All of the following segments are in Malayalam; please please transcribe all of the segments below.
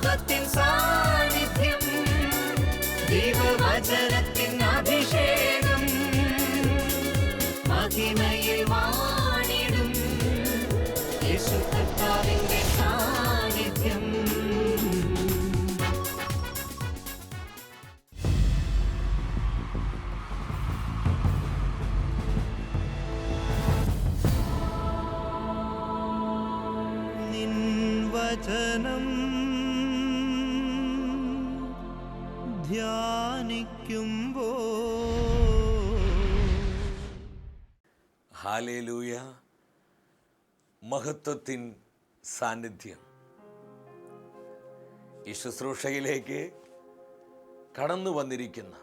മഹത്വത്തിൻ സാന്നിധ്യം, ദൈവവചനത്തിൻ അഭിഷേകം, മഹിമയിൽ വാണിടും യേശു കർത്താവിന്റെ സാന്നിധ്യം. നിൻ വചനം ധ്യാനിക്കുമ്പോ ഹല്ലേലൂയ. മഹത്വത്തിൻ സാന്നിധ്യം. ഈ ശുശ്രൂഷയിലേക്ക് കടന്നു വന്നിരിക്കുന്ന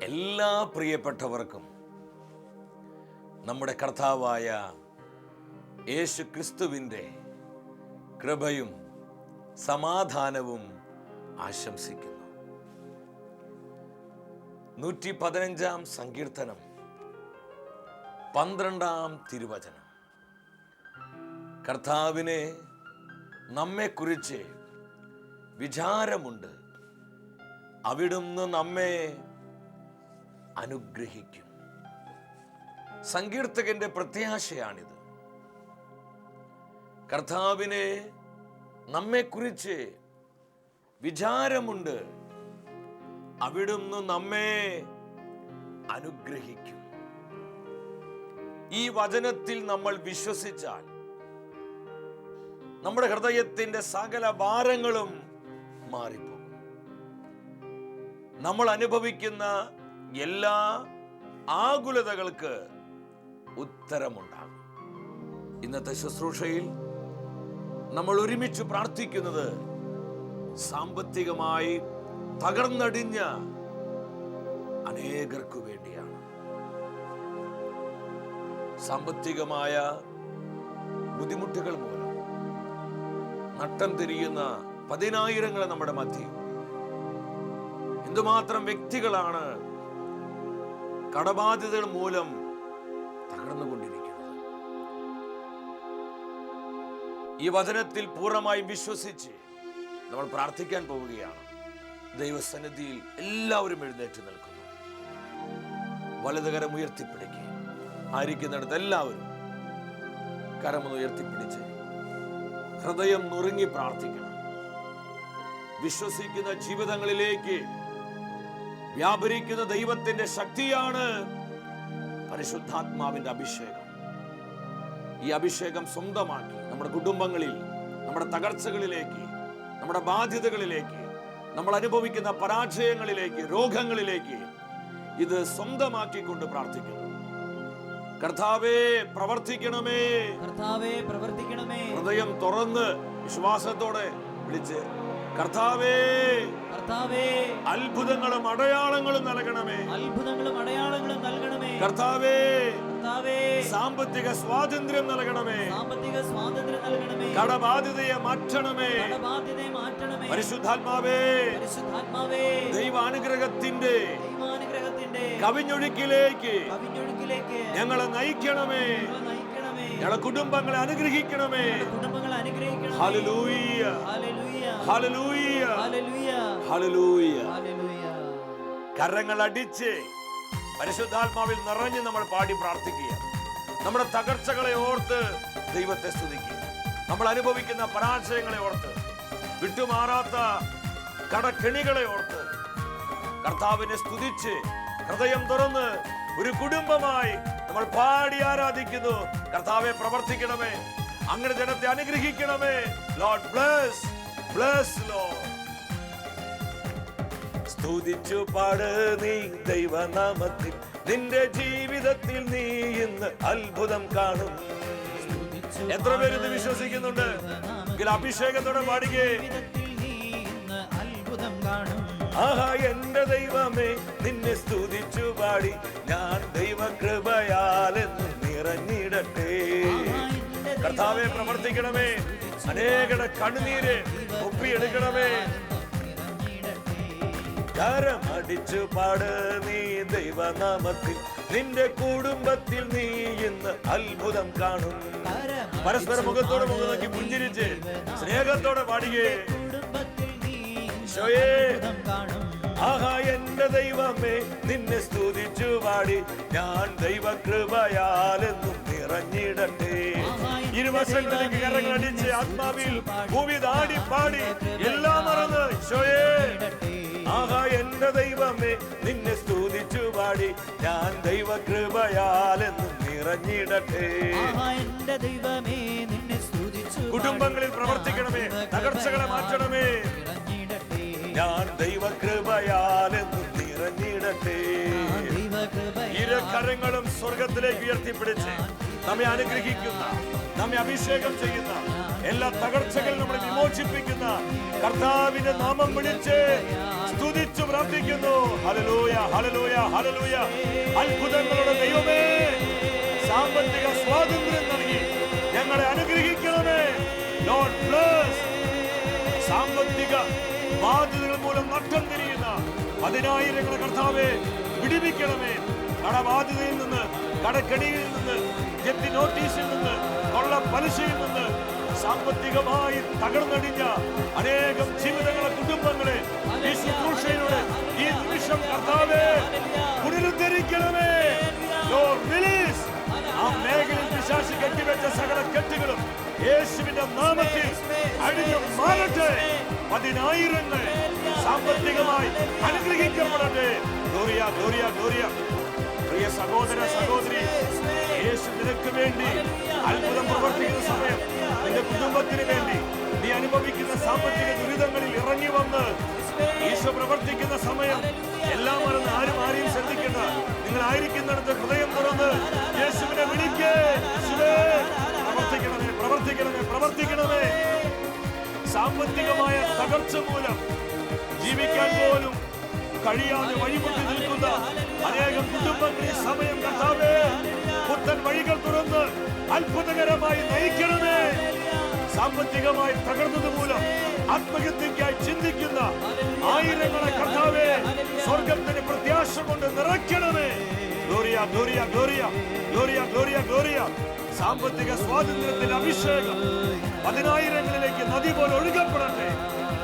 എല്ലാ പ്രിയപ്പെട്ടവർക്കും നമ്മുടെ കർത്താവായ യേശു ക്രിസ്തുവിൻ്റെ കൃപയും സമാധാനവും ആശംസിക്കുന്നു. 115-ാം സങ്കീർത്തനം 12-ാം തിരുവചനം. കർത്താവിനെ നമ്മെക്കുറിച്ച് വിചാരമുണ്ട്, അവിടുന്ന് നമ്മെ അനുഗ്രഹിക്കും. സങ്കീർത്തകന്റെ പ്രത്യാശയാണിത്. കർത്താവിനെ നമ്മെക്കുറിച്ച് വിചാരമുണ്ട്, അവിടുന്ന് നമ്മെ അനുഗ്രഹിക്കും. ഈ വചനത്തിൽ നമ്മൾ വിശ്വസിച്ചാൽ നമ്മുടെ ഹൃദയത്തിന്റെ സകല ഭാരങ്ങളും മാറിപ്പോകും. നമ്മൾ അനുഭവിക്കുന്ന എല്ലാ ആകുലതകൾക്ക് ഉത്തരമുണ്ടാകും. ഇന്നത്തെ ശുശ്രൂഷയിൽ നമ്മൾ ഒരുമിച്ച് പ്രാർത്ഥിക്കുന്നത് സാമ്പത്തികമായി തകർന്നടിഞ്ഞ അനേകർക്കു വേണ്ടിയാണ്. സാമ്പത്തികമായ ബുദ്ധിമുട്ടുകൾ മൂലം നട്ടം തിരിയുന്ന പതിനായിരങ്ങൾ നമ്മുടെ മധ്യേ. എന്തുമാത്രം വ്യക്തികളാണ് കടബാധ്യതകൾ മൂലം തകർന്നുകൊണ്ടിരിക്കുന്നത്. ഈ വചനത്തിൽ പൂർണ്ണമായും വിശ്വസിച്ച് നമ്മൾ പ്രാർത്ഥിക്കാൻ പോവുകയാണ്. ദൈവസന്നിധിയിൽ എല്ലാവരും എഴുന്നേറ്റ് നിൽക്കുന്നു. വലതുകരം ഉയർത്തിപ്പിടിക്കുക. ആയിരിക്കുന്നിടത്ത് എല്ലാവരും കരമൊന്ന് ഉയർത്തിപ്പിടിച്ച് ഹൃദയം നുറുങ്ങി പ്രാർത്ഥിക്കണം. വിശ്വസിക്കുന്ന ജീവിതങ്ങളിലേക്ക് വ്യാപരിക്കുന്ന ദൈവത്തിന്റെ ശക്തിയാണ് പരിശുദ്ധാത്മാവിന്റെ അഭിഷേകം. ഈ അഭിഷേകം സ്വന്തമാക്കി നമ്മുടെ കുടുംബങ്ങളിൽ, നമ്മുടെ തകർച്ചകളിലേക്ക്, നമ്മുടെ ബാധ്യതകളിലേക്ക്, നമ്മൾ അനുഭവിക്കുന്ന പരാജയങ്ങളിലേക്ക്, രോഗങ്ങളിലേക്ക് ഇത് സ്വന്തമാക്കിക്കൊണ്ട് പ്രാർത്ഥിക്കുന്നു. കർത്താവേ പ്രവർത്തിക്കണമേ, കർത്താവേ പ്രവർത്തിക്കണമേ. ഹൃദയം തുറന്ന് വിശ്വാസത്തോടെ വിളിച്ച് കർത്താവേ, കർത്താവേ അത്ഭുതങ്ങളും അടയാളങ്ങളും നൽകണമേ, അത്ഭുതങ്ങളും അടയാളങ്ങളും നൽകണമേ. കർത്താവേ, കർത്താവേ സാമ്പത്തിക സ്വാതന്ത്ര്യം നൽകണമേ, സാമ്പത്തിക സ്വാതന്ത്ര്യം നൽകണമേ. കടബാധ്യതയെ മാറ്റണമേ, കടബാധ്യതയെ മാറ്റണമേ. പരിശുദ്ധാത്മാവേ, പരിശുദ്ധാത്മാവേ ദൈവാനുഗ്രഹത്തിന്റെ കവിഞ്ഞൊഴുക്കിലേക്ക് ഞങ്ങളെ നയിക്കണമേ, ഞങ്ങളെ കുടുംബങ്ങളെ അനുഗ്രഹിക്കണമേ. Hallelujah, hallelujah, hallelujah. കരങ്ങൾ അടിച്ച് പരിശുദ്ധാത്മാവിൽ നിറഞ്ഞ് നമ്മൾ പാടി പ്രാർത്ഥിക്കുക. നമ്മുടെ തകർച്ചകളെ ഓർത്ത് ദൈവത്തെ സ്തുതിക്കുക. നമ്മൾ അനുഭവിക്കുന്ന പരാജയങ്ങളെ ഓർത്ത്, വിട്ടുമാറാത്ത കടക്കെണികളെ ഓർത്ത് കർത്താവിനെ സ്തുതിച്ച് ഹൃദയം തുറന്ന് ഒരു കുടുംബമായി നമ്മൾ പാടി ആരാധിക്കുന്നു. കർത്താവെ പ്രവർത്തിക്കണമേ, അങ്ങയുടെ ജനത്തെ അനുഗ്രഹിക്കണമേ. Lord bless, bless Lord. സ്തുതിച്ചു പാട് നീ ദൈവനാമത്തിൽ, നിന്റെ ജീവിതത്തിൽ നീ ഇന്ന് അത്ഭുതം കാണും. എത്ര പേര് ഇത് വിശ്വസിക്കുന്നുണ്ട്? അഭിഷേകത്തോടെ പാടുകേ. ആഹാ എന്റെ ദൈവമേ, നിന്നെ സ്തുതിച്ചു പാടി ഞാൻ ദൈവകൃപയാൽ എന്ന് നിറഞ്ഞിടട്ടെ. കർത്താവെ പ്രവർത്തിക്കണമേ, അനേകരുടെ കണ്ണുനീര് ഒപ്പിയെടുക്കണമേ. കരമടിച്ചു പാട് നീ ദൈവനാമത്തിൽ, നിന്റെ കുടുംബത്തിൽ നീ ഇന്ന് അത്ഭുതം കാണും. പരസ്പര മുഖത്തോടെ മുഖം നോക്കി പുഞ്ചിരിച്ച് സ്നേഹത്തോടെ പാടുകേ. ഈശോയേ അത്ഭുതം കാണും. ആഹാ എന്റെ ദൈവമേ നിന്നെ സ്തുതിച്ചു പാടി ഞാൻ ദൈവകൃപയാലെന്നും നിറഞ്ഞിടട്ടെ. ഇരുവശങ്ങളിലേക്ക് കരങ്ങളടിച്ച് ആത്മാവിൽ ഭൂമി താടി പാടി എല്ലാം മറന്ന് ഈശോയേ ആഹാ എന്റെ ദൈവമേ നിന്നെ സ്തുതിച്ചു പാടി ഞാൻ ദൈവകൃപയാലെന്നും നിറഞ്ഞിടട്ടെ. എന്റെ ദൈവമേ നിന്നെ സ്തുതിച്ചു കുടുംബങ്ങളിൽ പ്രവർത്തിക്കണമേ, തകർച്ചകളെ മാറ്റണമേ. ഞാൻ ദൈവകൃപയാലെന്നും നിറഞ്ഞിടട്ടെ. ഇരു കരങ്ങളും സ്വർഗത്തിലേക്ക് ഉയർത്തിപ്പിടിച്ച് നമ്മെ അനുഗ്രഹിക്കുന്ന, നമ്മെ അഭിഷേകം ചെയ്യുന്ന, എല്ലാ തകർച്ചകളും നമ്മളെ വിമോചിപ്പിക്കുന്ന കർത്താവിന്റെ നാമം വിളിച്ച് സ്തുതിച്ചു പ്രാർത്ഥിക്കുന്നു. Hallelujah, hallelujah, hallelujah. അത്ഭുതങ്ങളുടെ ദൈവമേ, സാമ്പത്തിക സ്വാതന്ത്ര്യം നൽകി ഞങ്ങളെ അനുഗ്രഹിക്കണമേ. Lord bless. സാമ്പത്തിക ബാധ്യതകൾ മൂലം നഷ്ടം തിരിയുന്ന പതിനായിരങ്ങളെ കർത്താവേ വിടുവിക്കണമേ. കടബാധ്യതയിൽ നിന്ന്, കടക്കെടിയിൽ നിന്ന്, ജപ്തി നോട്ടീസിൽ നിന്ന്, കൊള്ള പലിശയിൽ നിന്ന് സാമ്പത്തികമായി തകർന്നടിഞ്ഞ അനേകം ജീവിതങ്ങളെ, കുടുംബങ്ങളെ ഈ ശുശ്രൂഷയിലൂടെ ഈ നിമിഷം കർത്താവേ പുനരുദ്ധരിക്കണമേ. Lord release. ആ മേഖലയിൽ പിശാച് കെട്ടിവെച്ച സകല കെട്ടുകളും യേശുവിന്റെ നാമത്തിൽ അഴിഞ്ഞു മാറട്ടെ. പതിനായിരങ്ങൾ സാമ്പത്തികമായി അനുഗ്രഹിക്കപ്പെടട്ടെ. Gloria, gloria, gloria. പ്രിയ സഹോദര, സഹോദരി, യേശു നിനക്ക് വേണ്ടി അത്ഭുതം പ്രവർത്തിക്കുന്ന സമയം, നിന്റെ കുടുംബത്തിന് വേണ്ടി നീ അനുഭവിക്കുന്ന സാമ്പത്തിക ദുരിതങ്ങളിൽ ഇറങ്ങി വന്ന് ഈശോ പ്രവർത്തിക്കുന്ന സമയം എല്ലാം മറന്ന് ആരെയും ശ്രദ്ധിക്കേണ്ട. നിങ്ങൾ ആയിരിക്കുന്നിടത്ത് ഹൃദയം തുറന്ന് യേശുവിനെ വിളിക്കേ. പ്രവർത്തിക്കണമേ, പ്രവർത്തിക്കണമേ, പ്രവർത്തിക്കണമേ. സാമ്പത്തികമായ തകർച്ച മൂലം ജീവിക്കാൻ പോലും കഴിയാതെ വഴിമുട്ടി നിൽക്കുന്ന അനേകം കുടുംബങ്ങൾ ഈ സമയം കർത്താവേ പുത്തൻ വഴികൾ തുറന്ന് അത്ഭുതകരമായി നയിക്കണമേ. സാമ്പത്തികമായി തകർന്നത് മൂലം ആത്മഹത്യക്കായി ചിന്തിക്കുന്ന ആയിരങ്ങളെ കർത്താവേ സ്വർഗത്തിന് പ്രത്യാശ കൊണ്ട് നിറയ്ക്കണമേ. Gloria, gloria, gloria, gloria, gloria, gloria. സാമ്പത്തിക സ്വാതന്ത്ര്യത്തിന്റെ അഭിഷേകം പതിനായിരങ്ങളിലേക്ക് നദി പോലെ ഒഴുകപ്പെടട്ടെ.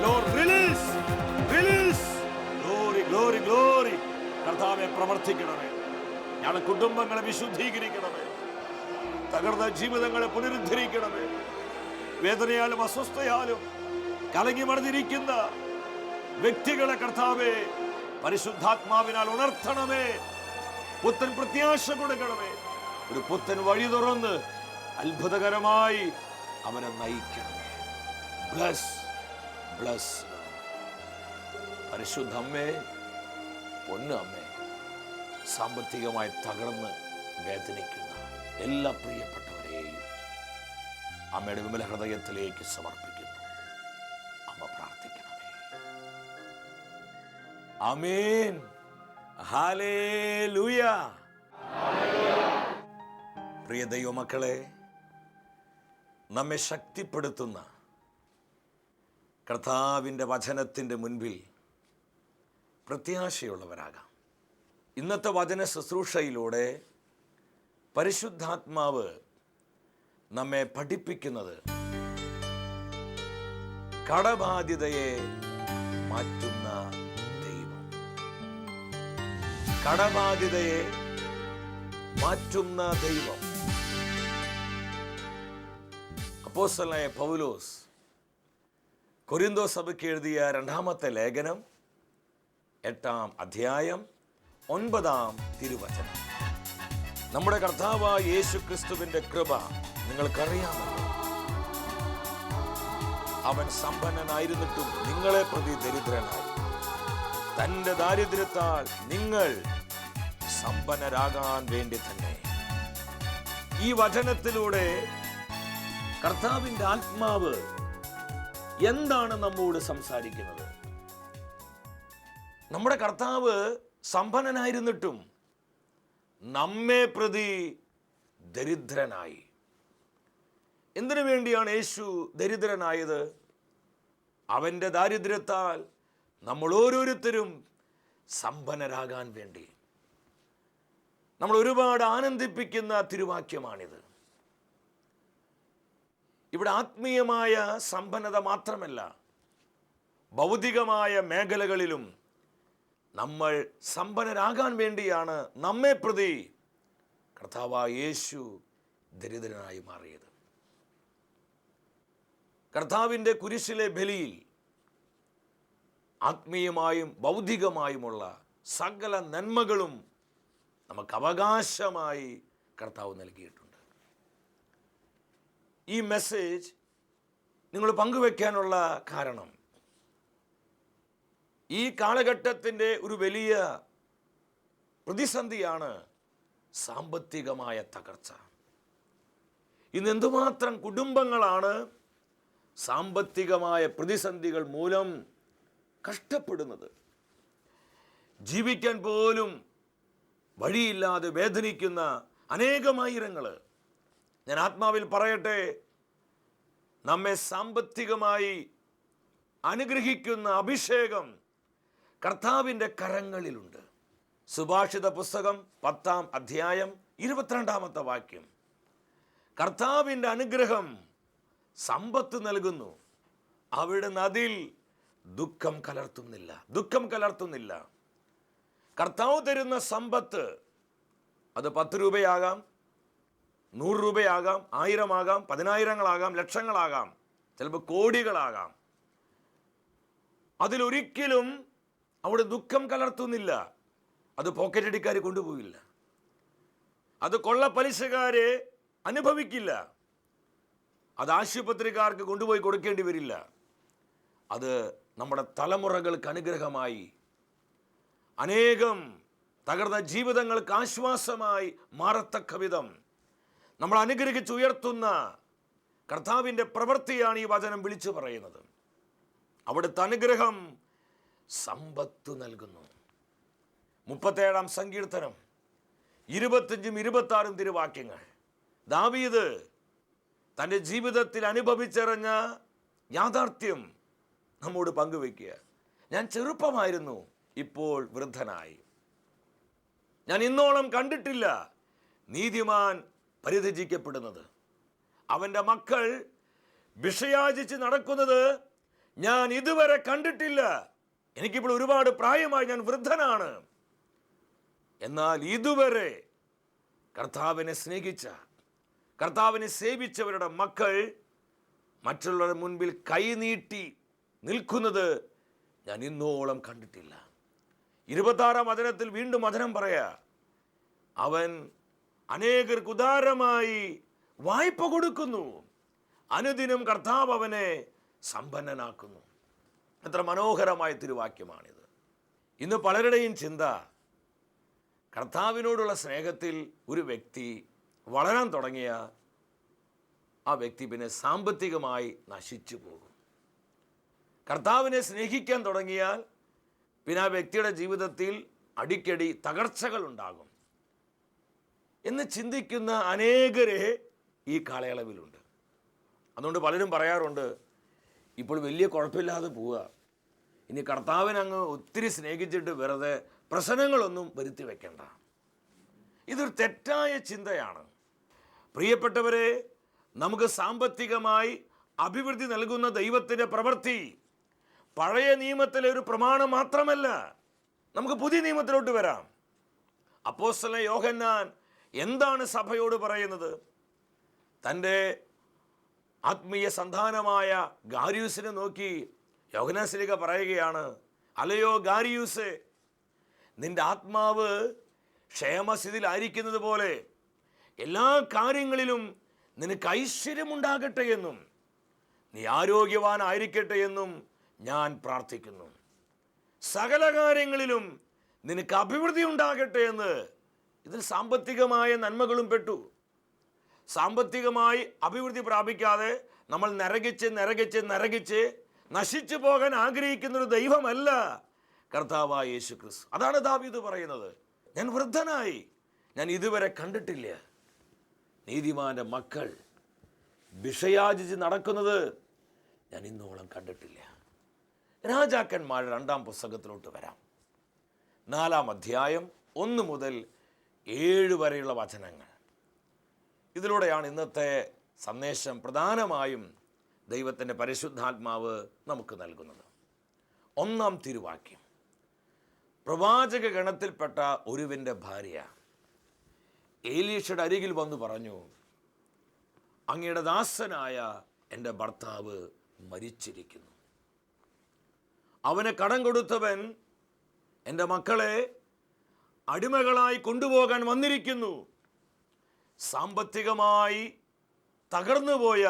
Lord release, release. Glory, glory, glory. കർത്താവെ പ്രവർത്തിക്കണമേ. ഞങ്ങളുടെ കുടുംബങ്ങളെ വിശുദ്ധീകരിക്കണമേ. തകർന്ന ജീവിതങ്ങളെ പുനരുദ്ധരിക്കണമേ. വേദനയാലും അസ്വസ്ഥയാലും കലങ്ങി മറിഞ്ഞിരിക്കുന്ന വ്യക്തികളെ കർത്താവേ പരിശുദ്ധാത്മാവിനാൽ ഉണർത്തണമേ. പുത്തൻ പ്രത്യാശ കൊടുക്കണമേ. ഒരു പുത്തൻ വഴി തുറന്ന് അത്ഭുതകരമായി അവനെ നയിക്കണമേ. Bless, bless. പരിശുദ്ധ അമ്മേ, പൊന്നു അമ്മേ, സാമ്പത്തികമായി തകർന്ന് വേദനിക്കുന്ന എല്ലാ പ്രിയപ്പെട്ടവരെയും അമ്മയുടെ വിമല ഹൃദയത്തിലേക്ക് സമർപ്പിക്കുന്നു. അമ്മ പ്രാർത്ഥിക്കണമേ. ആമേൻ. ഹല്ലേലൂയ. പ്രിയ ദൈവമക്കളെ, നമ്മെ ശക്തിപ്പെടുത്തുന്ന കർത്താവിൻ്റെ വചനത്തിൻ്റെ മുൻപിൽ പ്രത്യാശയുള്ളവരാകാം. ഇന്നത്തെ വചന ശുശ്രൂഷയിലൂടെ പരിശുദ്ധാത്മാവ് നമ്മെ പഠിപ്പിക്കുന്നത് കടബാധ്യതയെ മാറ്റുന്ന ദൈവം. കടബാധ്യതയെ മാറ്റുന്ന ദൈവം. അപ്പോസ്തലനായ പൗലോസ് കൊരിന്തോ സഭയ്ക്ക് എഴുതിയ 2-ാമത്തെ ലേഖനം 8-ാം അധ്യായം 9-ാം തിരുവചനം. നമ്മുടെ കർത്താവായ യേശു ക്രിസ്തുവിന്റെ കൃപ നിങ്ങൾക്കറിയാമല്ലോ. അവൻ സമ്പന്നനായിരുന്നിട്ടും നിങ്ങളെ പ്രതി ദരിദ്രനായി, തന്റെ ദാരിദ്ര്യത്താൽ നിങ്ങൾ സമ്പന്നരാകാൻ വേണ്ടി തന്നെ. ഈ വചനത്തിലൂടെ കർത്താവിന്റെ ആത്മാവ് എന്താണ് നമ്മോട് സംസാരിക്കുന്നത്? നമ്മുടെ കർത്താവ് സമ്പന്നനായിരുന്നിട്ടും നമ്മെ പ്രതി ദരിദ്രനായി. എന്തിനു വേണ്ടിയാണ് യേശു ദരിദ്രനായത്? അവൻ്റെ ദാരിദ്ര്യത്താൽ നമ്മൾ ഓരോരുത്തരും സമ്പന്നരാകാൻ വേണ്ടി. നമ്മൾ ഒരുപാട് ആനന്ദിപ്പിക്കുന്ന തിരുവാക്യമാണിത്. ഇവിടെ ആത്മീയമായ സമ്പന്നത മാത്രമല്ല, ഭൗതികമായ മേഖലകളിലും നമ്മൾ സമ്പന്നരാകാൻ വേണ്ടിയാണ് നമ്മെ പ്രതി കർത്താവായ യേശു ദരിദ്രനായി മാറിയത്. കർത്താവിൻ്റെ കുരിശിലെ ബലിയിൽ ആത്മീയമായും ഭൗതികമായുമുള്ള സകല നന്മകളും നമുക്ക് അവകാശമായി കർത്താവ് നൽകിയിട്ടുണ്ട്. ഈ മെസ്സേജ് നിങ്ങൾ പങ്കുവെക്കാനുള്ള കാരണം ഈ കാലഘട്ടത്തിൻ്റെ ഒരു വലിയ പ്രതിസന്ധിയാണ് സാമ്പത്തികമായ തകർച്ച. ഇന്ന് എന്തുമാത്രം കുടുംബങ്ങളാണ് സാമ്പത്തികമായ പ്രതിസന്ധികൾ മൂലം കഷ്ടപ്പെടുന്നത്. ജീവിക്കാൻ പോലും വഴിയില്ലാതെ വേദനിക്കുന്ന അനേകമായിരങ്ങൾ. ഞാൻ ആത്മാവിൽ പറയട്ടെ, നമ്മെ സാമ്പത്തികമായി അനുഗ്രഹിക്കുന്ന അഭിഷേകം കർത്താവിൻ്റെ കരങ്ങളിലുണ്ട്. സുഭാഷിത പുസ്തകം 10-ാം അധ്യായം 22-ാമത്തെ വാക്യം. കർത്താവിൻ്റെ അനുഗ്രഹം സമ്പത്ത് നൽകുന്നു, അവിടുന്ന് അതിൽ ദുഃഖം കലർത്തുന്നില്ല. കർത്താവ് തരുന്ന സമ്പത്ത് അത് 10 രൂപയാകാം, 100 രൂപയാകാം, 1000 ആകാം, 10,000-ങ്ങളാകാം, ലക്ഷങ്ങളാകാം, ചിലപ്പോൾ കോടികളാകാം. അതിലൊരിക്കലും അവിടെ ദുഃഖം കലർത്തുന്നില്ല. അത് പോക്കറ്റടിക്കാർ കൊണ്ടുപോയില്ല, അത് കൊള്ള പലിശക്കാരെ അനുഭവിക്കില്ല, അത് ആശുപത്രിക്കാർക്ക് കൊണ്ടുപോയി കൊടുക്കേണ്ടി വരില്ല. അത് നമ്മുടെ തലമുറകൾക്ക് അനുഗ്രഹമായി, അനേകം തകർന്ന ജീവിതങ്ങൾക്ക് ആശ്വാസമായി മാറത്തക്ക വിധം നമ്മൾ അനുഗ്രഹിച്ചുയർത്തുന്ന കർത്താവിൻ്റെ പ്രവൃത്തിയാണ് ഈ വചനം വിളിച്ചു പറയുന്നത്. അവിടുത്തെ അനുഗ്രഹം സമ്പത്ത് നൽകുന്നു. 37-ാം സങ്കീർത്തനം 25-26 തിരുവാക്യങ്ങൾ. ദാവീദ് തൻ്റെ ജീവിതത്തിൽ അനുഭവിച്ചറിഞ്ഞ യാഥാർത്ഥ്യം നമ്മോട് പങ്കുവയ്ക്കുക. ഞാൻ ചെറുപ്പമായിരുന്നു, ഇപ്പോൾ വൃദ്ധനായി. ഞാൻ ഇന്നോളം കണ്ടിട്ടില്ല നീതിമാൻ പരിത്യജിക്കപ്പെടുന്നത്, അവൻ്റെ മക്കൾ ഭിക്ഷയാചിച്ച് നടക്കുന്നത് ഞാൻ ഇതുവരെ കണ്ടിട്ടില്ല. എനിക്കിപ്പോൾ ഒരുപാട് പ്രായമായി, ഞാൻ വൃദ്ധനാണ്. എന്നാൽ ഇതുവരെ കർത്താവിനെ സ്നേഹിച്ച, കർത്താവിനെ സേവിച്ചവരുടെ മക്കൾ മറ്റുള്ളവരുടെ മുൻപിൽ കൈനീട്ടി നിൽക്കുന്നത് ഞാൻ ഇന്നോളം കണ്ടിട്ടില്ല. 26-ാം വചനത്തിൽ വീണ്ടും വചനം പറയാ, അവൻ അനേകർക്ക് ഉദാരമായി വായ്പ കൊടുക്കുന്നു, അനുദിനം കർത്താവ് അവനെ സമ്പന്നനാക്കുന്നു. എത്ര മനോഹരമായ തിരുവാക്യമാണിത്. ഇന്ന് പലരുടെയും ചിന്ത, കർത്താവിനോടുള്ള സ്നേഹത്തിൽ ഒരു വ്യക്തി വളരാൻ തുടങ്ങിയ ആ വ്യക്തി പിന്നെ സാമ്പത്തികമായി നശിച്ചു പോകും. കർത്താവിനെ സ്നേഹിക്കാൻ തുടങ്ങിയാൽ പിന്നെ ആ വ്യക്തിയുടെ ജീവിതത്തിൽ അടിക്കടി തകർച്ചകൾ ഉണ്ടാകും എന്ന് ചിന്തിക്കുന്ന അനേകരെ ഈ കാലയളവിലുണ്ട്. അതുകൊണ്ട് പലരും പറയാറുണ്ട്, ഇപ്പോൾ വലിയ കുഴപ്പമില്ലാതെ പോവുക, ഇനി കർത്താവിനെ അങ്ങ് ഒത്തിരി സ്നേഹിച്ചിട്ട് വെറുതെ പ്രശ്നങ്ങളൊന്നും വരുത്തി വെക്കണ്ട. ഇതൊരു തെറ്റായ ചിന്തയാണ്. പ്രിയപ്പെട്ടവരെ, നമുക്ക് സാമ്പത്തികമായി അഭിവൃദ്ധി നൽകുന്ന ദൈവത്തിൻ്റെ പ്രവൃത്തി പഴയ നിയമത്തിലെ ഒരു പ്രമാണം മാത്രമല്ല. നമുക്ക് പുതിയ നിയമത്തിലോട്ട് വരാം. അപ്പോസ്തലൻ യോഹന്നാൻ എന്താണ് സഭയോട് പറയുന്നത്? തൻ്റെ ആത്മീയ സന്താനമായ ഗാരിയൂസിനെ നോക്കി യോഹന്നാൻ ശ്ലീഹ പറയുകയാണ്, അലയോ ഗാരിയൂസേ, നിന്റെ ആത്മാവ് ക്ഷേമസ്ഥിതിയിലായിരിക്കുന്നത് പോലെ എല്ലാ കാര്യങ്ങളിലും നിനക്ക് ഐശ്വര്യമുണ്ടാകട്ടെ എന്നും നീ ആരോഗ്യവാനായിരിക്കട്ടെ എന്നും ഞാൻ പ്രാർത്ഥിക്കുന്നു. സകല കാര്യങ്ങളിലും നിനക്ക് അഭിവൃദ്ധി ഉണ്ടാകട്ടെ എന്ന്. ഇതിൽ സാമ്പത്തികമായ നന്മകളും പെട്ടു. സാമ്പത്തികമായി അഭിവൃദ്ധി പ്രാപിക്കാതെ നമ്മൾ നരകിച്ച് നശിച്ചു പോകാൻ ആഗ്രഹിക്കുന്നൊരു ദൈവമല്ല കർത്താവായ യേശു ക്രിസ്തു. അതാണ് ദാവീദ് പറയുന്നത്, ഞാൻ വൃദ്ധനായി, ഞാൻ ഇതുവരെ കണ്ടിട്ടില്ല നീതിമാന്റെ മക്കൾ ഭിക്ഷയാചിച്ച് നടക്കുന്നത് ഞാൻ ഇന്നോളം കണ്ടിട്ടില്ല. രാജാക്കന്മാരുടെ 2-ാം പുസ്തകത്തിലോട്ട് വരാം. 4-ാം അധ്യായം 1 മുതൽ 7 വരെയുള്ള വചനങ്ങൾ. ഇതിലൂടെയാണ് ഇന്നത്തെ സന്ദേശം പ്രധാനമായും ദൈവത്തിൻ്റെ പരിശുദ്ധാത്മാവ് നമുക്ക് നൽകുന്നത്. 1-ാം തിരുവാക്യം. പ്രവാചക ഗണത്തിൽപ്പെട്ട ഒരുവന്റെ ഭാര്യ ഏലീഷയുടെ അരികിൽ വന്നു പറഞ്ഞു, അങ്ങയുടെ ദാസനായ എൻ്റെ ഭർത്താവ് മരിച്ചിരിക്കുന്നു. അവന് കടം കൊടുത്തവൻ എൻ്റെ മക്കളെ അടിമകളായി കൊണ്ടുപോകാൻ വന്നിരിക്കുന്നു. സാമ്പത്തികമായി തകർന്നുപോയ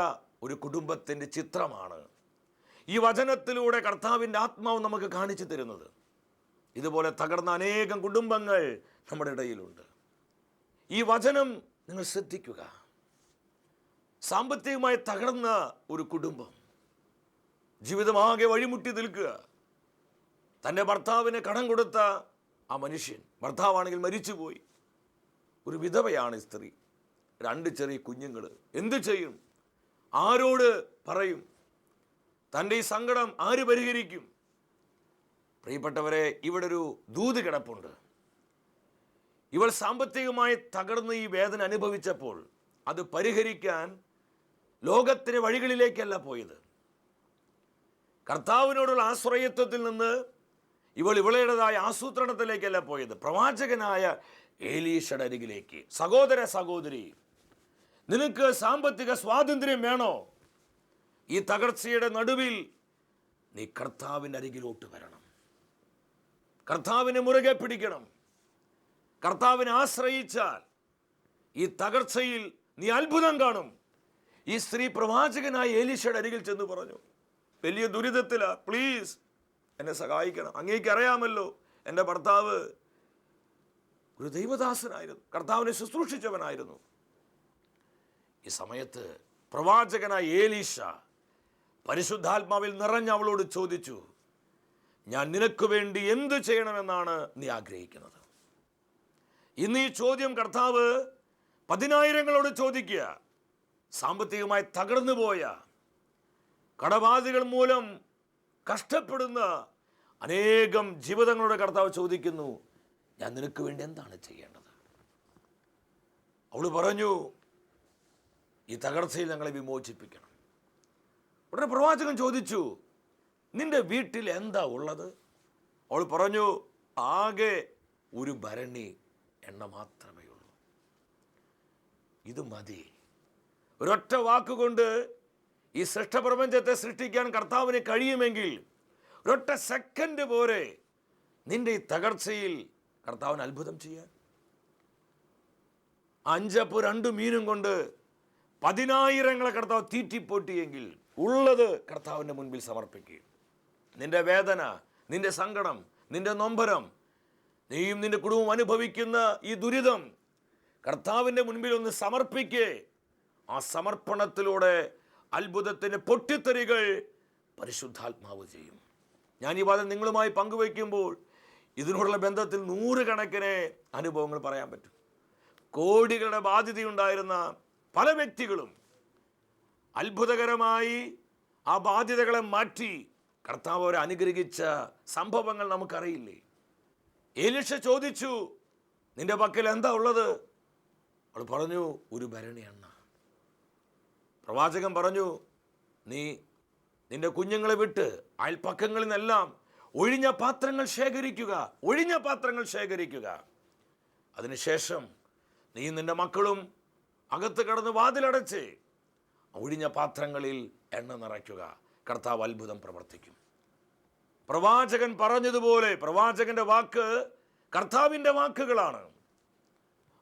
ഒരു കുടുംബത്തിൻ്റെ ചിത്രമാണ് ഈ വചനത്തിലൂടെ കർത്താവിൻ്റെ ആത്മാവ് നമുക്ക് കാണിച്ചു തരുന്നത്. ഇതുപോലെ തകർന്ന അനേകം കുടുംബങ്ങൾ നമ്മുടെ ഇടയിലുണ്ട്. ഈ വചനം നിങ്ങൾ ശ്രദ്ധിക്കുക. സാമ്പത്തികമായി തകർന്ന ഒരു കുടുംബം, ജീവിതമാകെ വഴിമുട്ടി നിൽക്കുക. തൻ്റെ ഭർത്താവിന് കടം കൊടുത്ത ആ മനുഷ്യൻ, ഭർത്താവാണെങ്കിൽ മരിച്ചുപോയി. ഒരു വിധവയാണ് സ്ത്രീ, 2 ചെറിയ കുഞ്ഞുങ്ങൾ. എന്തു ചെയ്യും? ആരോട് പറയും? തൻ്റെ ഈ സങ്കടം ആര് പരിഹരിക്കും? പ്രിയപ്പെട്ടവരെ, ഇവിടെ ഒരു ദൂത് കിടപ്പുണ്ട്. ഇവൾ സാമ്പത്തികമായി തകർന്ന് ഈ വേദന അനുഭവിച്ചപ്പോൾ അത് പരിഹരിക്കാൻ ലോകത്തിൻ്റെ വഴികളിലേക്കല്ല പോയത്. കർത്താവിനോടുള്ള ആശ്രയത്വത്തിൽ നിന്ന് ഇവളുടേതായ ആസൂത്രണത്തിലേക്കല്ല പോയത്. പ്രവാചകനായ ഏലീഷയുടെ അരികിലേക്ക്. സഹോദര സഹോദരി, നിനക്ക് സാമ്പത്തിക സ്വാതന്ത്ര്യം വേണോ? ഈ തകർച്ചയുടെ നടുവിൽ നീ കർത്താവിൻ്റെ അരികിലോട്ട് വരണം. കർത്താവിനെ മുറുകെ പിടിക്കണം. കർത്താവിനെ ആശ്രയിച്ചാൽ ഈ തകർച്ചയിൽ നീ അത്ഭുതം കാണും. ഈ സ്ത്രീ പ്രവാചകനായ ഏലീഷയുടെ അരികിൽ ചെന്ന് പറഞ്ഞു, വലിയ ദുരിതത്തിലാ, പ്ലീസ് എന്നെ സഹായിക്കണം. അങ്ങേക്ക് അറിയാമല്ലോ, എൻ്റെ ഭർത്താവ് ഒരു ദൈവദാസനായിരുന്നു, കർത്താവിനെ ശുശ്രൂഷിച്ചവനായിരുന്നു. ഈ സമയത്ത് പ്രവാചകനായ ഏലീഷ പരിശുദ്ധാത്മാവിൽ നിറഞ്ഞ അവളോട് ചോദിച്ചു, ഞാൻ നിനക്ക് വേണ്ടി എന്ത് ചെയ്യണമെന്നാണ് നീ ആഗ്രഹിക്കുന്നത്? ഇന്ന് ഈ ചോദ്യം കർത്താവ് 10,000ങ്ങളോട് ചോദിക്കുക. സാമ്പത്തികമായി തകർന്നു പോയ, കടബാധികൾ മൂലം കഷ്ടപ്പെടുന്ന അനേകം ജീവിതങ്ങളുടെ കർത്താവ് ചോദിക്കുന്നു, ഞാൻ നിനക്ക് വേണ്ടി എന്താണ് ചെയ്യേണ്ടത്? അവൾ പറഞ്ഞു, ഈ തകർച്ചയിൽ ഞങ്ങളെ വിമോചിപ്പിക്കണം. ഉടനെ പ്രവാചകൻ ചോദിച്ചു, നിന്റെ വീട്ടിൽ എന്താ ഉള്ളത്? അവൾ പറഞ്ഞു, ആകെ ഒരു ഭരണി എണ്ണ മാത്രമേ ഉള്ളൂ. ഇത് മതി. ഒരൊറ്റ വാക്കുകൊണ്ട് ഈ സൃഷ്ടപ്രപഞ്ചത്തെ സൃഷ്ടിക്കാൻ കർത്താവിന് കഴിയുമെങ്കിൽ ഒരൊറ്റ സെക്കൻഡ് പോരെ നിന്റെ ഈ തകർച്ചയിൽ കർത്താവിന് അത്ഭുതം ചെയ്യാൻ. 5 അപ്പവും 2 മീനും കൊണ്ട് 10,000ങ്ങളെ കർത്താവ് തീറ്റിപ്പോട്ടിയെങ്കിൽ ഉള്ളത് കർത്താവിൻ്റെ മുൻപിൽ സമർപ്പിക്കുക. നിന്റെ വേദന, നിന്റെ സങ്കടം, നിന്റെ നൊമ്പരം, നീയും നിന്റെ കുടുംബം അനുഭവിക്കുന്ന ഈ ദുരിതം കർത്താവിൻ്റെ മുൻപിൽ ഒന്ന് സമർപ്പിക്കേ. ആ സമർപ്പണത്തിലൂടെ അത്ഭുതത്തിൻ്റെ പൊട്ടിത്തെറികൾ പരിശുദ്ധാത്മാവ് ചെയ്യും. ഞാൻ ഈ വാദം നിങ്ങളുമായി പങ്കുവയ്ക്കുമ്പോൾ ഇതിനോടുള്ള ബന്ധത്തിൽ 100 കണക്കിന് അനുഭവങ്ങൾ പറയാൻ പറ്റും. കോടികളുടെ ബാധ്യതയുണ്ടായിരുന്ന പല വ്യക്തികളും അത്ഭുതകരമായി ആ ബാധ്യതകളെ മാറ്റി കർത്താവ് അവരെ അനുഗ്രഹിച്ച സംഭവങ്ങൾ നമുക്കറിയില്ലേ? ഏലീഷ ചോദിച്ചു, നിന്റെ പക്കൽ എന്താ ഉള്ളത്? അവൾ പറഞ്ഞു, ഒരു ഭരണി എണ്ണ. പ്രവാചകൻ പറഞ്ഞു, നീ നിന്റെ കുഞ്ഞുങ്ങളെ വിട്ട് അയൽപ്പക്കങ്ങളിൽ നിന്നെല്ലാം ഒഴിഞ്ഞ പാത്രങ്ങൾ ശേഖരിക്കുക, ഒഴിഞ്ഞ പാത്രങ്ങൾ ശേഖരിക്കുക. അതിനുശേഷം നീ നിന്റെ മക്കളും അകത്ത് കടന്ന് വാതിലടച്ച് ഒഴിഞ്ഞ പാത്രങ്ങളിൽ എണ്ണ നിറയ്ക്കുക. കർത്താവ് അത്ഭുതം പ്രവർത്തിക്കും. പ്രവാചകൻ പറഞ്ഞതുപോലെ പ്രവാചകന്റെ വാക്ക് കർത്താവിൻ്റെ വാക്കുകളാണ്.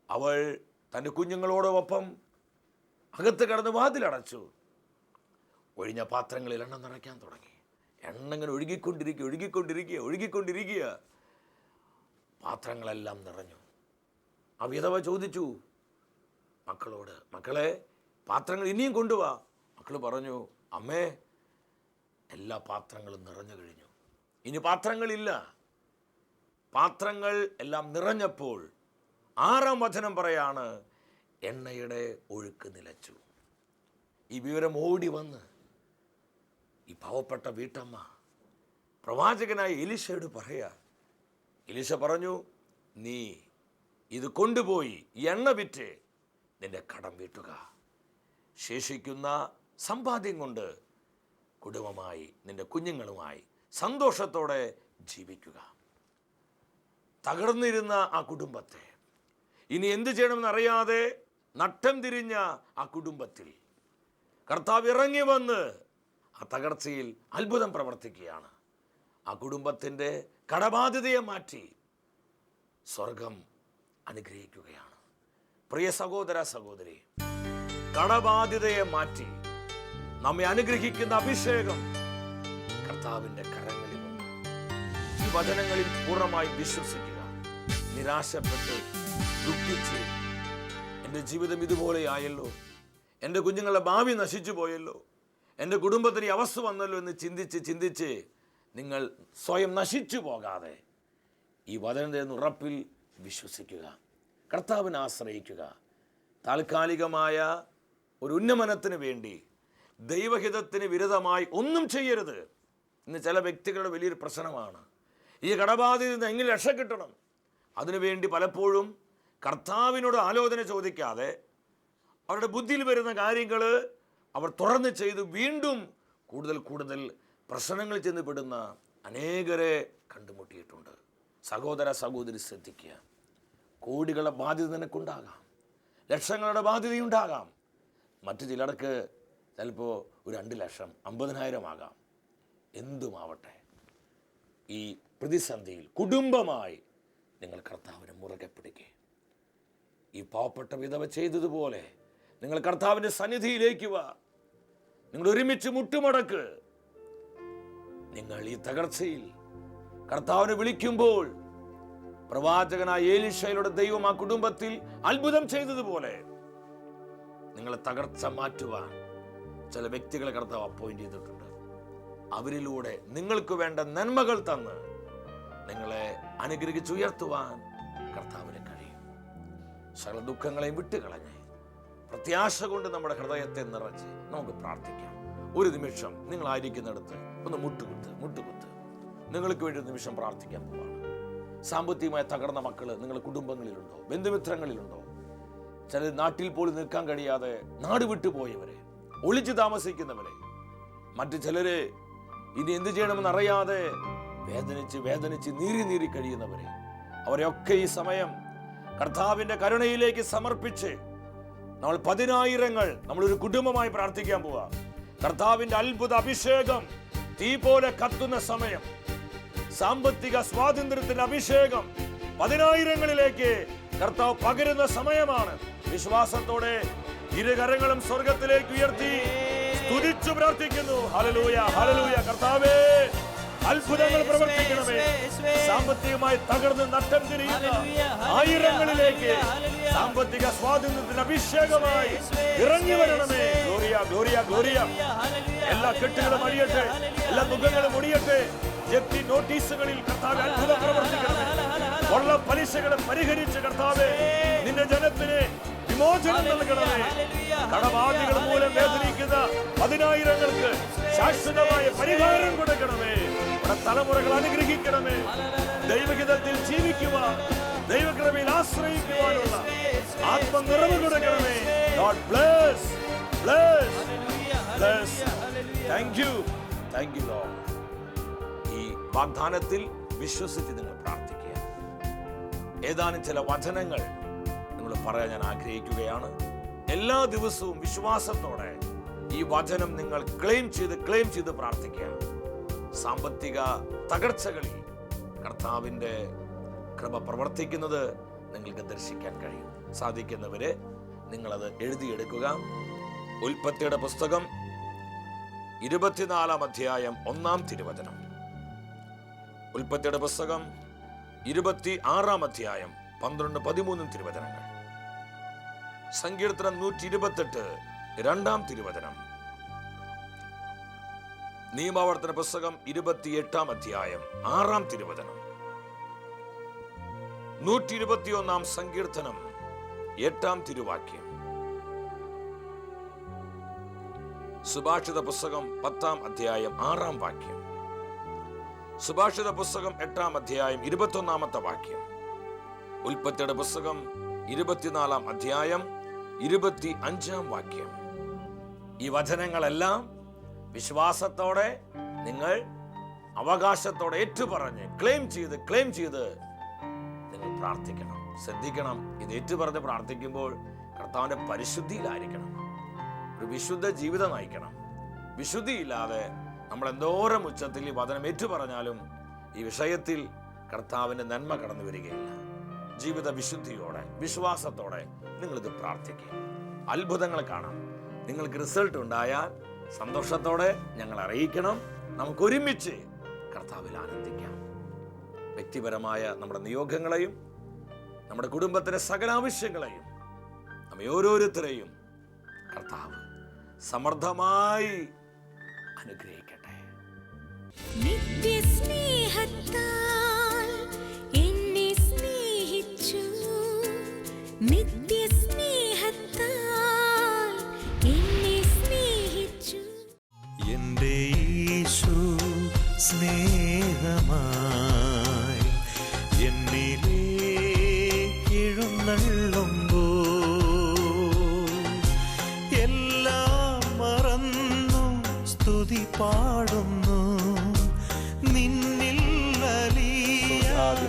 അവൾ തൻ്റെ കുഞ്ഞുങ്ങളോടൊപ്പം അകത്ത് കടന്ന് വാതിലടച്ചു. ഒഴിഞ്ഞ പാത്രങ്ങളിൽ എണ്ണ നിറയ്ക്കാൻ തുടങ്ങി. എണ്ണ ഇങ്ങനെ ഒഴുകിക്കൊണ്ടിരിക്കുക. പാത്രങ്ങളെല്ലാം നിറഞ്ഞു. ആ വിധവ ചോദിച്ചു മക്കളോട്, മക്കളെ പാത്രങ്ങൾ ഇനിയും കൊണ്ടുവാ. മക്കൾ പറഞ്ഞു, അമ്മേ എല്ലാ പാത്രങ്ങളും നിറഞ്ഞു കഴിഞ്ഞു, ഇനി പാത്രങ്ങളില്ല. പാത്രങ്ങൾ എല്ലാം നിറഞ്ഞപ്പോൾ 6-ാം വചനം പറയാണ്, എണ്ണയുടെ ഒഴുക്ക് നിലച്ചു. ഈ വിവരം ഓടി വന്ന് ഈ പാവപ്പെട്ട വീട്ടമ്മ പ്രവാചകനായ എലീശയോട് പറയാ. എലീശ പറഞ്ഞു, നീ ഇത് കൊണ്ടുപോയി എണ്ണ വിറ്റ് നിന്റെ കടം വീട്ടുക. ശേഷിക്കുന്ന സമ്പാദ്യം കൊണ്ട് കുടുംബമായി നിന്റെ കുഞ്ഞുങ്ങളുമായി സന്തോഷത്തോടെ ജീവിക്കുക. തകർന്നിരുന്ന ആ കുടുംബത്തെ ഇനി എന്ത് ചെയ്യണമെന്നറിയാതെ നട്ടം തിരിഞ്ഞ ആ കുടുംബത്തിൽ കർത്താവ് ഇറങ്ങി വന്ന് ആ തകർച്ചയിൽ അത്ഭുതം പ്രവർത്തിക്കുകയാണ്. ആ കുടുംബത്തിൻ്റെ കടബാധ്യതയെ മാറ്റി സ്വർഗം അനുഗ്രഹിക്കുകയാണ്. പ്രിയ സഹോദര സഹോദരി, കടബാധ്യതയെ മാറ്റി നമ്മെ അനുഗ്രഹിക്കുന്ന അഭിഷേകം കർത്താവിൻ്റെ കരങ്ങളിലുണ്ട്. ഈ വചനങ്ങളിൽ പൂർണ്ണമായി വിശ്വസിക്കുക. നിരാശപ്പെട്ട് ദുഃഖിച്ച് എൻ്റെ ജീവിതം ഇതുപോലെ ആയല്ലോ, എൻ്റെ കുഞ്ഞുങ്ങളുടെ ഭാവി നശിച്ചു പോയല്ലോ, എൻ്റെ കുടുംബത്തിന് ഈ അവസ്ഥ വന്നല്ലോ എന്ന് ചിന്തിച്ച് നിങ്ങൾ സ്വയം നശിച്ചു പോകാതെ ഈ വചനത്തെ ഉറപ്പിൽ വിശ്വസിക്കുക. കർത്താവിനെ ആശ്രയിക്കുക. താൽക്കാലികമായ ഒരു ഉന്നമനത്തിന് വേണ്ടി ദൈവഹിതത്തിന് വിരുദ്ധമായി ഒന്നും ചെയ്യരുത്. ഇന്ന് ചില വ്യക്തികളുടെ വലിയൊരു പ്രശ്നമാണ് ഈ കടബാധ്യതയിൽ നിന്ന് എങ്ങനെ രക്ഷ കിട്ടണം. അതിനുവേണ്ടി പലപ്പോഴും കർത്താവിനോട് ആലോചന ചോദിക്കാതെ അവരുടെ ബുദ്ധിയിൽ വരുന്ന കാര്യങ്ങൾ അവർ തുറന്ന് ചെയ്ത് വീണ്ടും കൂടുതൽ പ്രശ്നങ്ങൾ ചെന്നപ്പെടുന്ന അനേകരെ കണ്ടുമുട്ടിയിട്ടുണ്ട്. സഹോദര സഹോദരി, ശ്രദ്ധിക്കുക. കോടികളുടെ ബാധ്യത നിനക്കുണ്ടാകാം, ലക്ഷങ്ങളുടെ ബാധ്യതയുണ്ടാകാം. മറ്റു ചിലർക്ക് ചിലപ്പോൾ ഒരു 2 ലക്ഷം 50,000 ആകാം. എന്തുമാവട്ടെ, ഈ പ്രതിസന്ധിയിൽ കുടുംബമായി നിങ്ങൾ കർത്താവിനെ മുറുകെ പിടിക്കുക. ഈ പാവപ്പെട്ട വിധവ ചെയ്തതുപോലെ നിങ്ങൾ കർത്താവിൻ്റെ സന്നിധിയിലേക്ക് വാ. നിങ്ങൾ ഒരുമിച്ച് മുട്ടുമടക്ക്. നിങ്ങൾ ഈ തകർച്ചയിൽ കർത്താവിനെ വിളിക്കുമ്പോൾ പ്രവാചകനായ ഏലീശയുടെ ദൈവം ആ കുടുംബത്തിൽ അത്ഭുതം ചെയ്തതുപോലെ നിങ്ങളെ തകർച്ച മാറ്റുവാൻ ചില വ്യക്തികളെ കർത്താവ് അപ്പോയിന്റ് ചെയ്തിട്ടുണ്ട്. അവരിലൂടെ നിങ്ങൾക്ക് വേണ്ട നന്മകൾ തന്ന് നിങ്ങളെ അനുഗ്രഹിച്ചുയർത്തുവാൻ കർത്താവിന് കഴിയും. സകല ദുഃഖങ്ങളെയും വിട്ടുകളഞ്ഞ് പ്രത്യാശ കൊണ്ട് നമ്മുടെ ഹൃദയത്തെ നിറച്ച് നമുക്ക് പ്രാർത്ഥിക്കാം. ഒരു നിമിഷം നിങ്ങളായിരിക്കുന്നിടത്ത് ഒന്ന് മുട്ടുകുത്ത്. നിങ്ങൾക്ക് വേണ്ടി ഒരു നിമിഷം പ്രാർത്ഥിക്കാൻ പോവാണ്. സാമ്പത്തികമായി തകർന്ന മക്കൾ നിങ്ങളുടെ കുടുംബങ്ങളിലുണ്ടോ, ബന്ധുമിത്രങ്ങളിലുണ്ടോ? ചില നാട്ടിൽ പോലും നിൽക്കാൻ കഴിയാതെ നാട് വിട്ടുപോയവരെ, ഒളിച്ചു താമസിക്കുന്നവരെ, മറ്റു ചിലര് ഇനി എന്ത് ചെയ്യണമെന്ന് അറിയാതെ വേദനിച്ച് നീറി കഴിയുന്നവരെ, അവരെയൊക്കെ ഈ സമയം കർത്താവിന്റെ കരുണയിലേക്ക് സമർപ്പിച്ച് നമ്മൾ 10,000 നമ്മളൊരു കുടുംബമായി പ്രാർത്ഥിക്കാൻ പോവാ. കർത്താവിന്റെ അത്ഭുത അഭിഷേകം തീ പോലെ കത്തുന്ന സമയം, സാമ്പത്തിക സ്വാതന്ത്ര്യത്തിന്റെ അഭിഷേകം 10,000 കർത്താവ് പകരുന്ന സമയമാണ്. വിശ്വാസത്തോടെ ഇരുകരങ്ങളും സ്വർഗത്തിലേക്ക് ഉയർത്തി സ്തുതിച്ചു പ്രാർത്ഥിക്കുന്നു. Hallelujah, hallelujah. കർത്താവേ, അത്ഭുതങ്ങൾ പ്രവർത്തിക്കണമേ. സാമ്പത്തികമായി തകർന്ന് നട്ടം തിരിയുന്ന ആയിരങ്ങളിലേക്ക് സാമ്പത്തിക സ്വാതന്ത്ര്യത്തിന് അഭിഷേകമായി ഇറങ്ങി വരണമേ. Gloria, gloria, Gloria. എല്ലാ കെട്ടുകളും അടിയട്ടെ, എല്ലാ മുഖങ്ങളും ഒടിയട്ടെ. ജപ്തി നോട്ടീസുകളിൽ കർത്താവേ അത്ഭുതം പ്രവർത്തിക്കണമേ. കൊള്ള പലിശകളെ പരിഹരിച്ച് കർത്താവേ നിന്റെ ജനത്തിന് വിമോചനം നൽകണമേ. കടബാധ്യതകൾ മൂലം വേദനിക്കുന്ന 10,000 ശാശ്വതമായ പരിഹാരം കൊടുക്കണമേ. തലമുറകൾ അനുഗ്രഹിക്കണമേ. ദൈവഹിതത്തിൽ ജീവിക്കുവാൻ, ദൈവകൃപയിൽ ആശ്രയിക്കുവാനുള്ള ആത്മനിറവ് കൊടുക്കണമേ. God bless. Thank you Lord. ഈ വാഗ്ദാനത്തിൽ വിശ്വസിച്ച് നിങ്ങൾ പ്രാർത്ഥിക്കുക. ഏതാനും ചില വചനങ്ങൾ നിങ്ങൾ പറയാൻ ഞാൻ ആഗ്രഹിക്കുകയാണ്. എല്ലാ ദിവസവും വിശ്വാസത്തോടെ ഈ വചനം നിങ്ങൾ ക്ലെയിം ചെയ്ത് പ്രാർത്ഥിക്കുക. സാമ്പത്തിക തകർച്ചകളിൽ കർത്താവിൻ്റെ കൃപ പ്രവർത്തിക്കുന്നത് നിങ്ങൾക്ക് ദർശിക്കാൻ കഴിയും. സാധിക്കുന്നവരെ നിങ്ങളത് എഴുതിയെടുക്കുക. ഉൽപ്പത്തിയുടെ പുസ്തകം 24-ാം അധ്യായം 1-ാം തിരുവചനം. ഉൽപ്പത്തിയുടെ പുസ്തകം 26-ാം അധ്യായം 12-13 തിരുവചനങ്ങൾ. സങ്കീർത്തനം 128 2-ാം തിരുവചനം. നിയമാവർത്തന പുസ്തകം 28-ാം അധ്യായം 6-ാം തിരുവചനം. 121-ാം സങ്കീർത്തനം 8-ാം തിരുവാക്യം. സുഭാഷിത പുസ്തകം 10-ാം അധ്യായം 6-ാം വാക്യം. സുഭാഷിത പുസ്തകം 8-ാം അധ്യായം 21-ാമത്തെ വാക്യം. ഉൽപ്പത്തിയുടെ പുസ്തകം 24-ാം അധ്യായം 25-ാം വാക്യം. ഈ വചനങ്ങളെല്ലാം വിശ്വാസത്തോടെ നിങ്ങൾ അവകാശത്തോടെ ഏറ്റുപറഞ്ഞ് ക്ലെയിം ചെയ്ത് നിങ്ങൾ പ്രാർത്ഥിക്കണം. ശ്രദ്ധിക്കണം, ഇത് ഏറ്റുപറഞ്ഞ് പ്രാർത്ഥിക്കുമ്പോൾ കർത്താവിന്റെ പരിശുദ്ധിയിലായിരിക്കണം. ഒരു വിശുദ്ധ ജീവിതം നയിക്കണം. വിശുദ്ധിയില്ലാതെ നമ്മൾ എന്തോരം ഉച്ചത്തിൽ ഈ വചനം ഏറ്റുപറഞ്ഞാലും ഈ വിഷയത്തിൽ കർത്താവിന്റെ നന്മ കടന്നു വരികയില്ല. ജീവിത വിശുദ്ധിയോടെ വിശ്വാസത്തോടെ നിങ്ങളിത് പ്രാർത്ഥിക്കുക. അത്ഭുതങ്ങൾ കാണാം. നിങ്ങൾക്ക് റിസൾട്ട് ഉണ്ടായാൽ സന്തോഷത്തോടെ ഞങ്ങൾ അറിയിക്കണം. നമുക്ക് ഒരുമിച്ച് കർത്താവിൽ ആനന്ദിക്കാം. വ്യക്തിപരമായ നമ്മുടെ നിയോഗങ്ങളെയും നമ്മുടെ കുടുംബത്തിലെ സകല ആവശ്യങ്ങളെയും നമ്മെ ഓരോരുത്തരെയും കർത്താവ് സമൃദ്ധമായി അനുഗ്രഹിക്കട്ടെ. നിത്യസ്നേഹത്താൽ എന്നെ സ്നേഹിച്ചു, നിത്യസ്നേഹത്താൽ എന്നെ സ്നേഹിച്ചു. എന്റെ യേശു സ്നേഹമായി എന്നിലേക്ക് എഴുന്നള്ളുമ്പോൾ എല്ലാം മറന്നു സ്തുതി പാടുന്നു നിന്നിൽ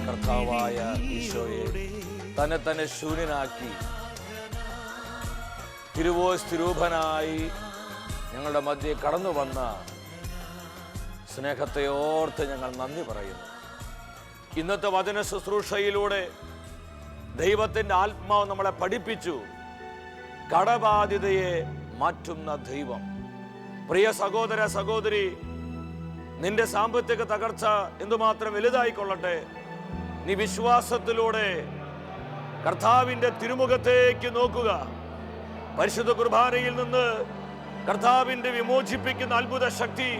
കർത്താവായ ഈശോയെ തന്നെ ശൂന്യനാക്കി തിരുവോസ്തിരൂപനായി ഞങ്ങളുടെ മധ്യേ കടന്നു വന്ന സ്നേഹത്തെ ഓർത്ത് ഞങ്ങൾ നന്ദി പറയുന്നു. ഇന്നത്തെ വചന ശുശ്രൂഷയിലൂടെ ദൈവത്തിൻ്റെ ആത്മാവ് നമ്മളെ പഠിപ്പിച്ചു. കടബാധ്യതയെ മാറ്റുന്ന ദൈവം. പ്രിയ സഹോദര സഹോദരി, നിന്റെ സാമ്പത്തിക തകർച്ച എന്തുമാത്രം വലുതായിക്കൊള്ളട്ടെ, നീ വിശ്വാസത്തിലൂടെ കർത്താവിൻ്റെ തിരുമുഖത്തേക്ക് നോക്കുക. പരിശുദ്ധ കുർബാനയിൽ നിന്ന് കർത്താവിൻ്റെ വിമോചിപ്പിക്കുന്ന അത്ഭുത ശക്തി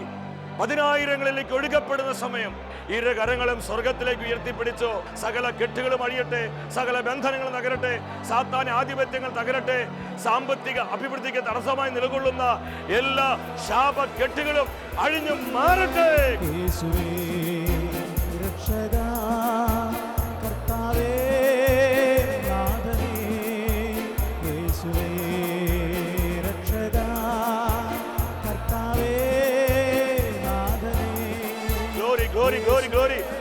പതിനായിരങ്ങളിലേക്ക് ഒഴുകപ്പെടുന്ന സമയം ഇരു കരങ്ങളും സ്വർഗത്തിലേക്ക് ഉയർത്തിപ്പിടിച്ചോ. സകല കെട്ടുകളും അഴിയട്ടെ, സകല ബന്ധനങ്ങൾ തകരട്ടെ, സാത്താന്യ ആധിപത്യങ്ങൾ തകരട്ടെ, സാമ്പത്തിക അഭിവൃദ്ധിക്ക് തടസ്സമായി നിലകൊള്ളുന്ന എല്ലാ ശാപകെട്ടുകളും അഴിഞ്ഞു മാറട്ടെ.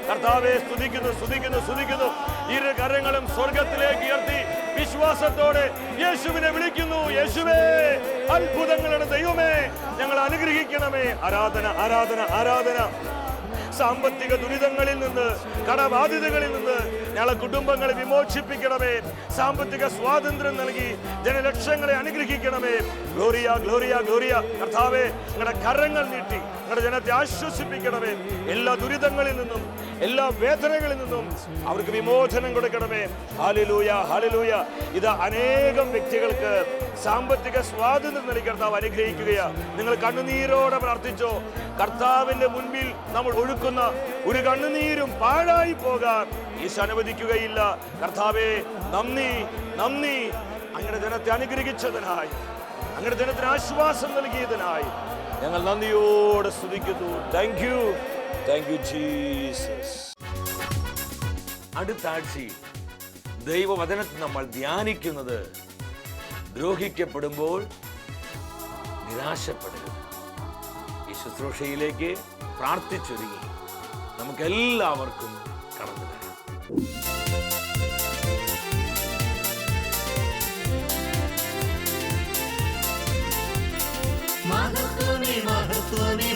കർത്താവേ സ്തുതിക്കുന്നു. ഇരു കരങ്ങളും സ്വർഗത്തിലേക്ക് ഉയർത്തി വിശ്വാസത്തോടെ യേശുവിനെ വിളിക്കുന്നു. യേശുവേ, അത്ഭുതങ്ങളുടെ ദൈവമേ, ഞങ്ങൾ അനുഗ്രഹിക്കണമേ. ആരാധന. സാമ്പത്തിക ദുരിതങ്ങളിൽ നിന്ന്, കടബാധിതകളിൽ നിന്ന് ഞങ്ങളെ കുടുംബങ്ങളെ വിമോചിപ്പിക്കണമേ. സാമ്പത്തിക സ്വാതന്ത്ര്യം നൽകി ജനലക്ഷങ്ങളെ അനുഗ്രഹിക്കണമേ. ഗ്ലോറിയ. കർത്താവേ, ഞങ്ങളുടെ കരങ്ങൾ നീട്ടി ഞങ്ങളുടെ ജനത്തെ ആശ്വസിപ്പിക്കണമേ. എല്ലാ ദുരിതങ്ങളിൽ നിന്നും, എല്ലാ വേദനകളിൽ നിന്നും അവർക്ക് വിമോചനം കൊടുക്കണമേ. ഹല്ലേലൂയ. ഇത് അനേകം വ്യക്തികൾക്ക് സാമ്പത്തിക സ്വാതന്ത്ര്യം നൽകി കർത്താവ് അനുഗ്രഹിക്കുകയാണ്. നിങ്ങൾ കണ്ണുനീരോടെ പ്രാർത്ഥിച്ചോ. കർത്താവിന്റെ മുൻപിൽ നമ്മൾ ഒഴുക്കുന്ന ഒരു കണ്ണുനീരും പാഴായി പോകാൻ ഈശോ അനുവദിക്കുകയില്ല. കർത്താവേ, നന്ദി. അങ്ങയുടെ ജനത്തെ അനുഗ്രഹിച്ചതിനായി, അങ്ങയുടെ ജനത്തിന് ആശ്വാസം നൽകിയതിനായി ഞങ്ങൾ നന്ദിയോടെ സ്തുതിക്കുന്നു. Thank you Jesus. അടുത്ത ആഴ്ചയിൽ ദൈവവചനത്തിൽ നമ്മൾ ധ്യാനിക്കുന്നത് ദ്രോഹിക്കപ്പെടുമ്പോൾ നിരാശപ്പെടരുത്. ഈ ശുശ്രൂഷയിലേക്ക് പ്രാർത്ഥിച്ചൊരുങ്ങി നമുക്കെല്ലാവർക്കും കടന്നു വരാം. മഹത്വമേ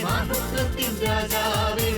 മഹത്വത്തിൻ രാജാവേ,